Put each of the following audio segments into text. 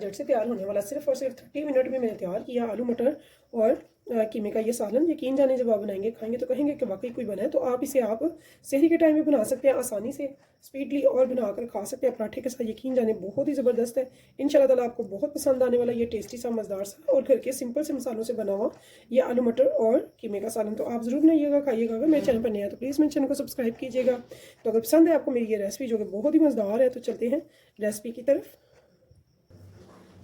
झट से तैयार होने वाला, सिर्फ और सिर्फ 30 मिनट में मैंने तैयार किया आलू मटर और कीमे का ये सालन। यकीन जाने जब आप बनाएंगे खाएंगे तो कहेंगे कि वाकई कोई बना है। तो आप इसे आप सहरी के टाइम में बना सकते हैं आसानी से, स्पीडली, और बनाकर खा सकते हैं पराठे के साथ। यकीन जाने बहुत ही ज़बरदस्त है। इंशाल्लाह ताला आपको बहुत पसंद आने वाला ये टेस्टी सा, मज़ेदार सा और घर के सिंपल से मसालों से बना हुआ ये आलू मटर और कीमे का सालन। तो आप ज़रूर बनाइएगा, खाइएगा। अगर मेरे चैनल पर नया है तो प्लीज़ मेरे चैनल को सब्सक्राइब कीजिएगा। तो अगर पसंद है आपको मेरी ये रेसिपी जो कि बहुत ही मज़ेदार है, तो चलते हैं रेसिपी की तरफ।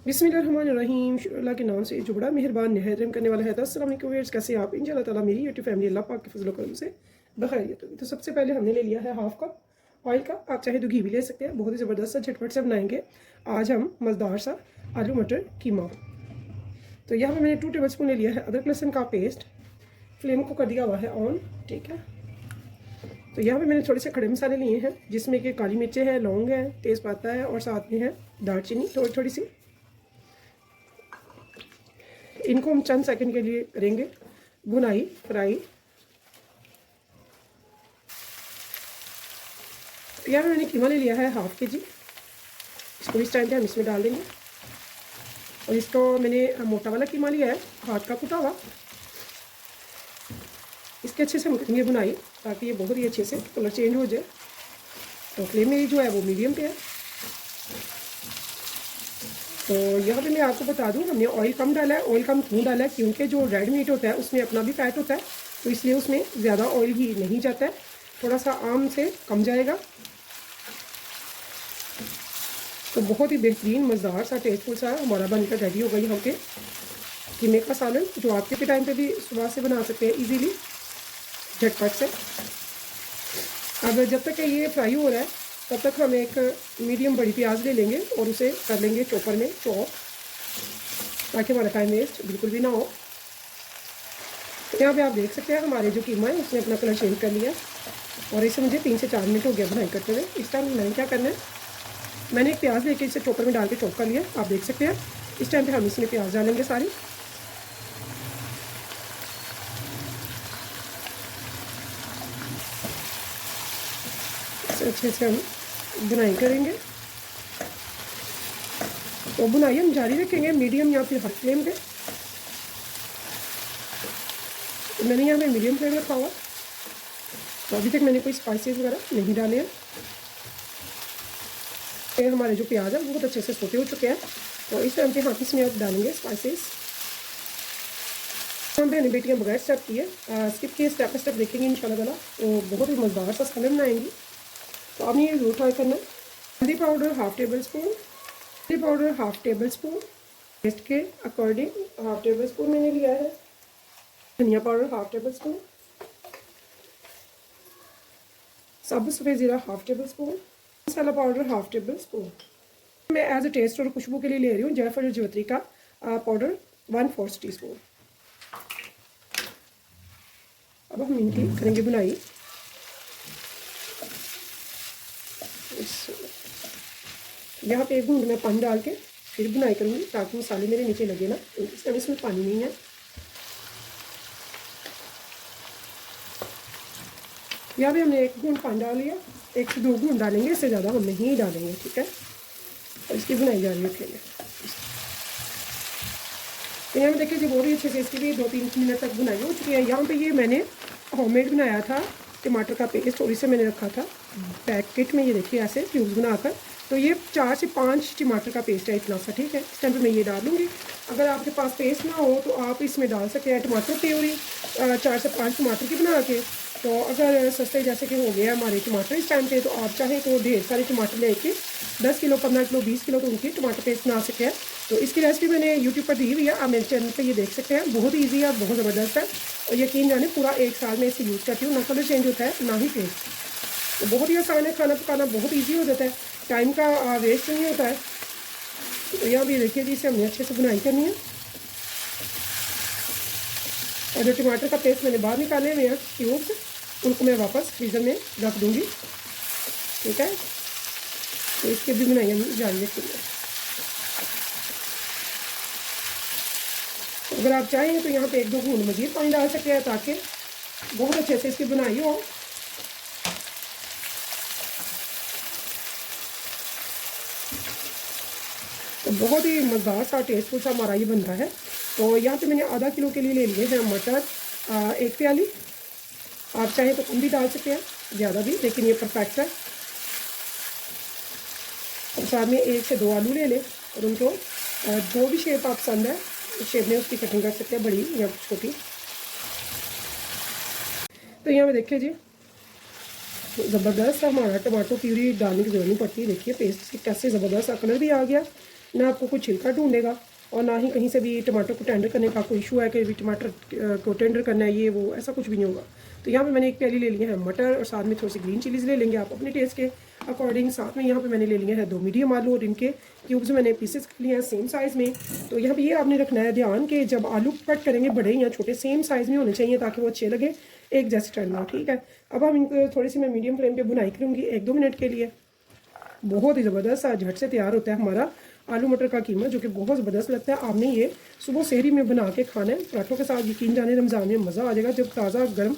बिस्मिल्लाहिर्रहमानिर्रहीम, अल्लाह के नाम से जो बड़ा मेहरबान निहायत रहम करने वाला है। तो अस्सलाम वालेकुम व्यूअर्स, कैसे आप? इंशाल्लाह ताला मेरी यूट्यूब फैमिली अल्लाह पाक के फजल करम से बखैरियत होगी। तो सबसे पहले हमने ले लिया है हाफ कप ऑयल का, आप चाहे तो घी भी ले सकते हैं। बहुत ही ज़बरदस्त सा झटपट से बनाएंगे आज हम मज़ेदार सा आलू मटर कीमा। तो यहाँ पर मैंने 2 टेबल स्पून ले लिया है अदरक लहसुन का पेस्ट। फ्लेम को कर दिया हुआ है ऑन, ठीक है। तो यहाँ पे मैंने थोड़े से खड़े मसाले लिए हैं, जिसमें कि काली मिर्चें हैं, लौंग है, तेज़पत्ता है और साथ में है दालचीनी थोड़ी थोड़ी सी। इनको हम चंद सेकंड के लिए करेंगे भुनाई, फ्राई। यहाँ पे मैंने कीमा ले लिया है हाफ के जी। इसको इस टाइम पे हम इसमें डाल देंगे। और इसको मैंने मोटा वाला कीमा लिया है, हाथ का कुटा हुआ। इसके अच्छे से हम करेंगे भुनाई, ताकि ये बहुत ही अच्छे से कलर चेंज हो जाए। तो फ्लेम मेरी जो है वो मीडियम पे है। तो यहाँ पे मैं आपको बता दूँ, हमने ऑयल कम डाला है। ऑयल कम क्यों डाला है? क्योंकि जो रेड मीट होता है उसमें अपना भी फैट होता है, तो इसलिए उसमें ज़्यादा ऑयल ही नहीं जाता है, थोड़ा सा आम से कम जाएगा। तो बहुत ही बेहतरीन, मज़ेदार सा, टेस्टफुल सा हमारा बनकर रेडी होगा यहाँ पे कीमे का सालन, जो आपके भी टाइम पे भी सुबह से बना सकते हैं इजीली, झटपट से। अब जब तक ये फ्राई हो रहा है तब तक हम एक मीडियम बड़ी प्याज ले लेंगे और उसे कर लेंगे चॉपर में चॉप, ताकि हमारा टाइम वेस्ट बिल्कुल भी ना हो। यहाँ पे आप देख सकते हैं हमारे जो कीमा है उसने अपना कलर चेंज कर लिया और इसे मुझे 3 से 4 मिनट हो गया बनाई करते हुए। इस टाइम मैंने क्या करना है, मैंने एक प्याज लेके इसे चॉपर में डाल के चॉप कर लिया, आप देख सकते हैं। इस टाइम पे हम इसमें प्याज डालेंगे सारी। अच्छे से हम बुनाई करेंगे। तो बुनाई हम जारी रखेंगे मीडियम या फिर हाई फ्लेम पे। तो मैंने यहाँ पे मीडियम फ्लेम रखा हुआ। तो अभी तक मैंने कोई स्पाइसेस वगैरह नहीं डाले हैं। हमारे जो प्याज है वो बहुत अच्छे से सोते हो चुके हैं। तो इस टाइम पे हम इसमें अब डालेंगे स्पाइसेस। हम बहने बेटियाँ बगैर स्टेप किए स्किप किए स्टेप बाई स्टेप देखेंगे इंशाल्लाह ताला, तो बहुत ही मज़ेदार सा सालन बनाएंगी। तो आपने ये ज़रूर ट्राई करना है। हल्दी पाउडर हाफ टेबल स्पून, हल्दी powder half tablespoon, taste के अकॉर्डिंग हाफ टेबल स्पून मैंने लिया है। धनिया पाउडर हाफ टेबल स्पून, साबुत सफ़ेद ज़ीरा हाफ टेबल स्पून, मसाला पाउडर हाफ टेबल स्पून। मैं एज अ टेस्ट और खुशबू के लिए ले रही हूँ जायफल और जवित्री का पाउडर 1/4 टीस्पून। अब हम इनकी करेंगे बुनाई। यहाँ पे एक घूंट में पानी डाल के फिर बुनाई करूँगी, ताकि मसाले मेरे नीचे लगे ना। इस टाइम इसमें पानी नहीं है। यहाँ पे हमने एक घूंट पानी डाल लिया, 1 से 2 घूंट डालेंगे, इससे ज़्यादा हम नहीं डालेंगे, ठीक है। और इसकी बुनाई जारी रखेंगे। तो यहाँ पे देखिए जी बहुत ही अच्छे से इसकी भी 2-3 मिनट तक बुनाई हो चुकी है। यहाँ पे ये मैंने होममेड बनाया था टमाटर का पेस्ट, और इसे मैंने रखा था पैकेट में, ये देखिए ऐसे क्यूब्स बनाकर। तो ये 4 से 5 टमाटर का पेस्ट है, इतना सा, ठीक है। इस टाइम पे मैं ये डाल दूँगी। अगर आपके पास पेस्ट ना हो तो आप इसमें डाल सकते हैं टमाटर प्यूरी, 4 से 5 टमाटर की बना के। तो अगर सस्ते जैसे कि हो गया हमारे टमाटर इस टाइम पे, तो आप चाहें तो ढेर सारे टमाटर लेके 10 किलो, 15 किलो, 20 किलो तो उनकी टमाटर पेस्ट बना सकते हैं। तो इसकी रेसिपी मैंने यूट्यूब पर दी हुई है, आप मेरे चैनल पे ये देख सकते हैं। बहुत ईजी है, बहुत ज़बरदस्त है, और यकीन जाने पूरा 1 साल में इसे यूज़ करती हूँ। ना कलर चेंज होता है ना ही टेस्ट। तो बहुत ही आसान है, खाना पकाना बहुत ईजी हो जाता है, टाइम का वेस्ट नहीं होता है। तो यहाँ भी देखिए जी, इसे हमने अच्छे से बुनाई करनी है। और जो टमाटर का पेस्ट मैंने बाहर निकाले हुए हैं क्यूब्स, उनको मैं वापस फ्रीज़र में रख दूँगी, ठीक है। तो इसके भी बनाई हम जारी रखेंगे। अगर आप चाहें तो यहाँ पे 1-2 घूंट मज़ीद पानी डाल सकते हैं, ताकि बहुत अच्छे से इसकी बुनाई हो। तो तो बहुत ही मज़ेदार सा टेस्टफुल सा हमारा ये बनता है। तो यहाँ पे मैंने आधा किलो के लिए ले लिए हैं मटर, 1 प्याली। आप चाहें तो कम भी डाल सकते हैं, ज़्यादा भी, लेकिन ये परफेक्ट है। और साथ में 1 से 2 आलू ले लें और उनको जो भी शेप आप पसंद है उस शेप में उसकी कटिंग कर सकते हैं, बड़ी या छोटी। तो यहाँ पे देखिए जी, ज़बरदस्त हमारा टमाटो प्यूरी डालने की ज़रूरत नहीं पड़ती। देखिए पेस्ट कैसे ज़बरदस्त सा कलर भी आ गया, ना आपको कोई छिलका ढूंढेगा और ना ही कहीं से भी टमाटर को टेंडर करने का कोई इशू है कि भी टमाटर को टेंडर करना है, ये वो ऐसा कुछ भी नहीं होगा। तो यहाँ पे मैंने 1 प्याली ले लिया है मटर और साथ में थोड़ी सी ग्रीन चिलीज़ ले लेंगे आप अपने टेस्ट के अकॉर्डिंग। साथ में यहाँ पे मैंने ले लिए हैं 2 मीडियम आलू और इनके क्यूब्स मैंने पीसेस कर लिए हैं सेम साइज़ में। तो यहाँ पे ये आपने रखना है ध्यान कि जब आलू कट करेंगे बड़े या छोटे सेम साइज़ में होने चाहिए ताकि वो अच्छे लगे, एक जैसे टर्न हो। ठीक है, अब हम इनको थोड़ी सी मैं मीडियम फ्लेम पे भुनाई करूँगी 1-2 मिनट के लिए। बहुत ही ज़बरदस्त सा झट से तैयार होता है हमारा आलू मटर का कीमा, जो कि बहुत ज़बरदस्त लगता है। आपने ये सुबह सहरी में बना के खाना है पराठों के साथ, यकीन जाने रमज़ान में मज़ा आ जाएगा। जब ताज़ा गर्म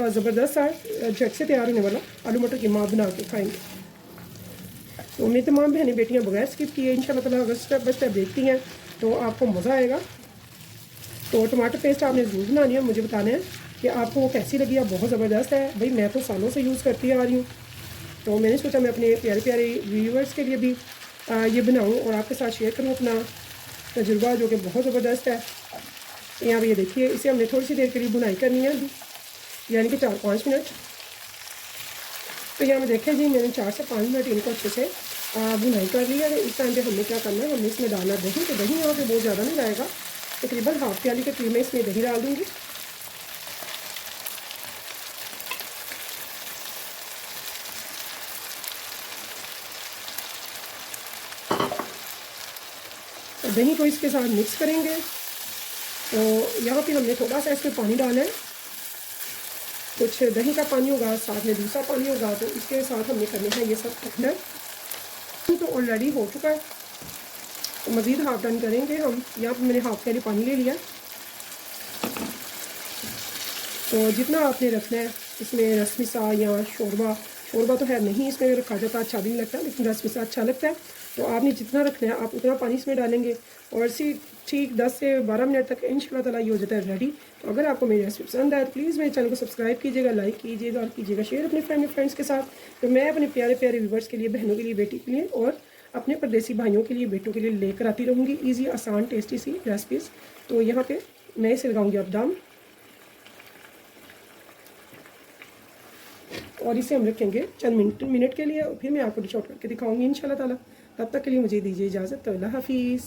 ज़बरदस्त सा झट से तैयार होने वाला आलू मटर कीमा बना के खाएंगे। तो मेरी तमाम बहनें बेटियाँ बगैर स्किप किए इंशाल्लाह ताला अगर स्टेप बाय स्टेप देखती हैं तो आपको मज़ा आएगा। तो टमाटर पेस्ट आपने ज़रूर बनानी है, मुझे बताना है कि आपको वो कैसी लगी। आप बहुत ज़बरदस्त है भाई, मैं तो सालों से यूज़ करती आ रही हूँ। तो मैंने सोचा मैं अपने प्यारे प्यारे व्यूअर्स के लिए भी ये बनाऊँ और आपके साथ शेयर करूँ अपना तजुर्बा, जो कि बहुत ज़बरदस्त है। तो यहाँ पे ये देखिए, इसे हमने थोड़ी सी देर के लिए बुनाई करनी है, यानी कि 4-5 मिनट। तो यहाँ पे देखें जी, मैंने 4 से 5 मिनट इनको अच्छे से बुनाई कर लिया है। इस टाइम पे हमने क्या करना है, हमने इसमें डालना दही। तो दही यहाँ पे बहुत ज़्यादा नहीं जाएगा, तकरीबन 1/2 प्याली के करीब में इसमें दही डाल दूँगी। तो दही को इसके साथ मिक्स करेंगे। तो यहाँ पे हमने थोड़ा सा इसमें पानी डालना है, कुछ दही का पानी होगा, साथ में दूसरा पानी होगा। तो इसके साथ हमने करने हैं ये सब अंदर। तो ऑलरेडी हो चुका है, तो मज़ीद हाफ डन करेंगे हम। यहाँ पे मैंने 1/2 प्याली पानी ले लिया। तो जितना आपने रखना है इसमें रसमिसा या शोरबा तो है नहीं इसमें रखा जाता, अच्छा भी नहीं लगता, लेकिन रसमिसा अच्छा लगता है। तो आपने जितना रखना है आप उतना पानी इसमें डालेंगे और इसी ठीक 10 से 12 मिनट तक इंशाल्लाह ताला ये हो जाता है रेडी। तो अगर आपको मेरी रेसिपी पसंद आए तो प्लीज़ मेरे चैनल को सब्सक्राइब कीजिएगा, लाइक कीजिएगा और कीजिएगा शेयर अपने फैमिली फ्रेंड्स के साथ। तो मैं अपने प्यारे प्यारे व्यूवर्स के लिए, बहनों के लिए, बेटी के लिए और अपने परदेसी भाइयों के लिए, बेटों के लिए लेकर आती रहूँगी ईजी, आसान, टेस्टी सी रेसिपीज़। तो यहाँ पर मैं इसे लगाऊँगी अब दम और इसे हम रखेंगे चंद मिनट के लिए, और फिर मैं आपको डिश आउट करके दिखाऊंगी इंशाल्लाह ताला। तब तक के लिए मुझे दीजिए इजाज़त। तो अल्लाह हाफिज़।